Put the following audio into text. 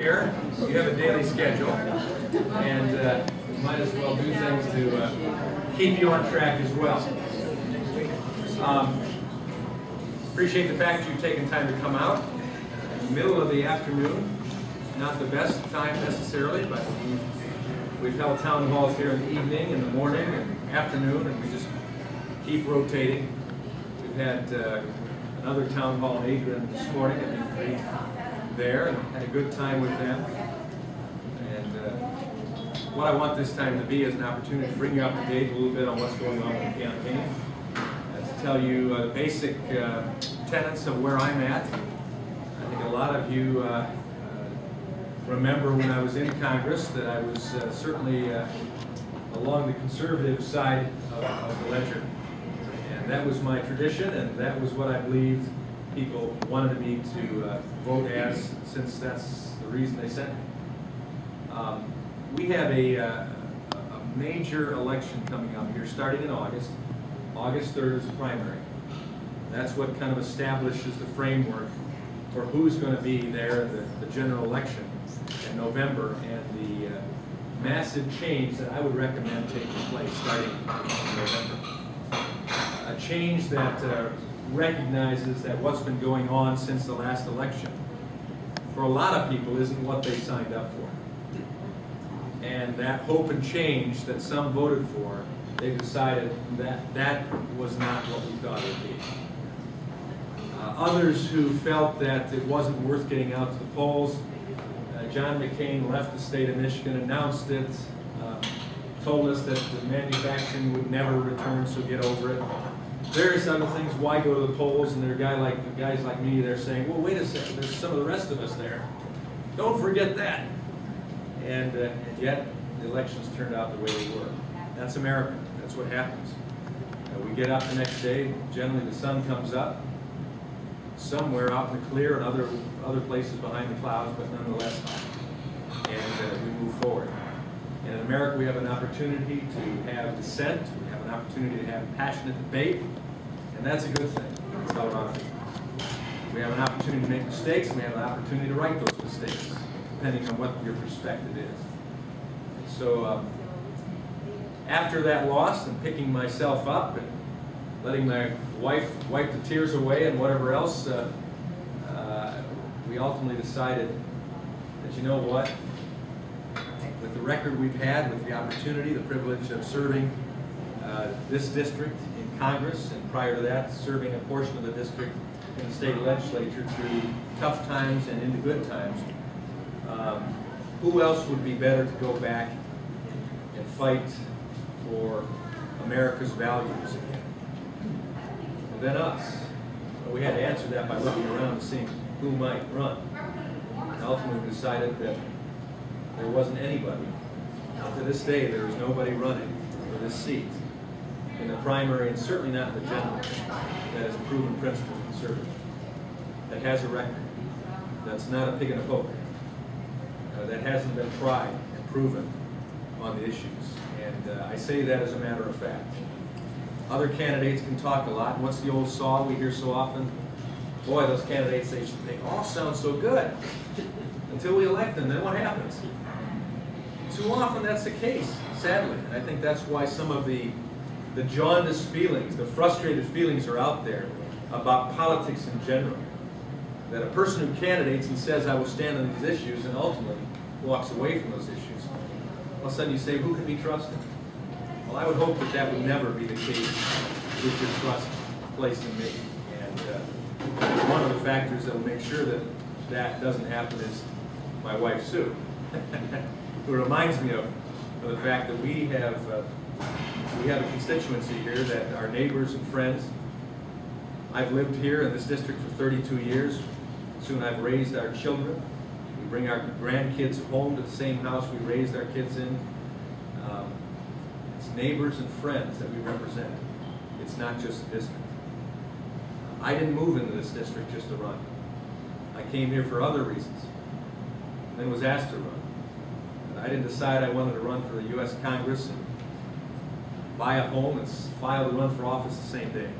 Here, you have a daily schedule, and you might as well do things to keep you on track as well. Appreciate the fact you've taken time to come out in the middle of the afternoon. Not the best time necessarily, but we've held town halls here in the evening, in the morning, and afternoon, and we just keep rotating. We've had another town hall in Adrian this morning, and we there and had a good time with them. And what I want this time to be is an opportunity to bring you up to date a little bit on what's going on in the campaign, to tell you the basic tenets of where I'm at. I think a lot of you remember when I was in Congress that I was certainly along the conservative side of the ledger. And that was my tradition, and that was what I believed people wanted me to vote as, since that's the reason they sent me. We have a major election coming up here starting in August. August 3rd is the primary. That's what kind of establishes the framework for who's going to be there in the general election in November, and the massive change that I would recommend taking place starting in November. A change that recognizes that what's been going on since the last election, for a lot of people, isn't what they signed up for. And that hope and change that some voted for, they decided that that was not what we thought it would be. Others who felt that it wasn't worth getting out to the polls, John McCain left the state of Michigan, announced it, told us that the manufacturing would never return, so get over it. Various other things, why go to the polls? And there are guys like me, they're saying, well, wait a second, there's some of the rest of us there. Don't forget that. And yet, the elections turned out the way they were. That's America. That's what happens. We get up the next day, generally the sun comes up, somewhere out in the clear and other places behind the clouds, but nonetheless, and we move forward. And in America, we have an opportunity to have dissent, we have an opportunity to have passionate debate, and that's a good thing. That's how it ought to be. We have an opportunity to make mistakes, and we have an opportunity to right those mistakes, depending on what your perspective is. So after that loss and picking myself up and letting my wife wipe the tears away and whatever else, we ultimately decided that, you know what, with the record we've had, with the opportunity, the privilege of serving this district in Congress, and prior to that, serving a portion of the district in the state legislature through tough times and into good times, who else would be better to go back and fight for America's values than us? Well, we had to answer that by looking around and seeing who might run. And ultimately we decided that there wasn't anybody. To this day, there is nobody running for this seat in the primary, and certainly not in the general, that is a proven principled conservative, that has a record, that's not a pig in a poke, that hasn't been tried and proven on the issues. And I say that as a matter of fact. Other candidates can talk a lot. What's the old saw we hear so often? Boy, those candidates, they all sound so good until we elect them. Then what happens? Too often that's the case, sadly. And I think that's why some of the jaundiced feelings, the frustrated feelings are out there about politics in general. That a person who candidates and says, I will stand on these issues, and ultimately walks away from those issues, all of a sudden you say, who can be trusted? Well, I would hope that that would never be the case with your trust placed in me. And one of the factors that will make sure that that doesn't happen is my wife, Sue, who reminds me of the fact that we have a constituency here that are neighbors and friends. I've lived here in this district for 32 years. Sue and I've raised our children. We bring our grandkids home to the same house we raised our kids in. It's neighbors and friends that we represent. It's not just a district. I didn't move into this district just to run. I came here for other reasons, and then was asked to run. I didn't decide I wanted to run for the U.S. Congress and buy a home and file to run for office the same day.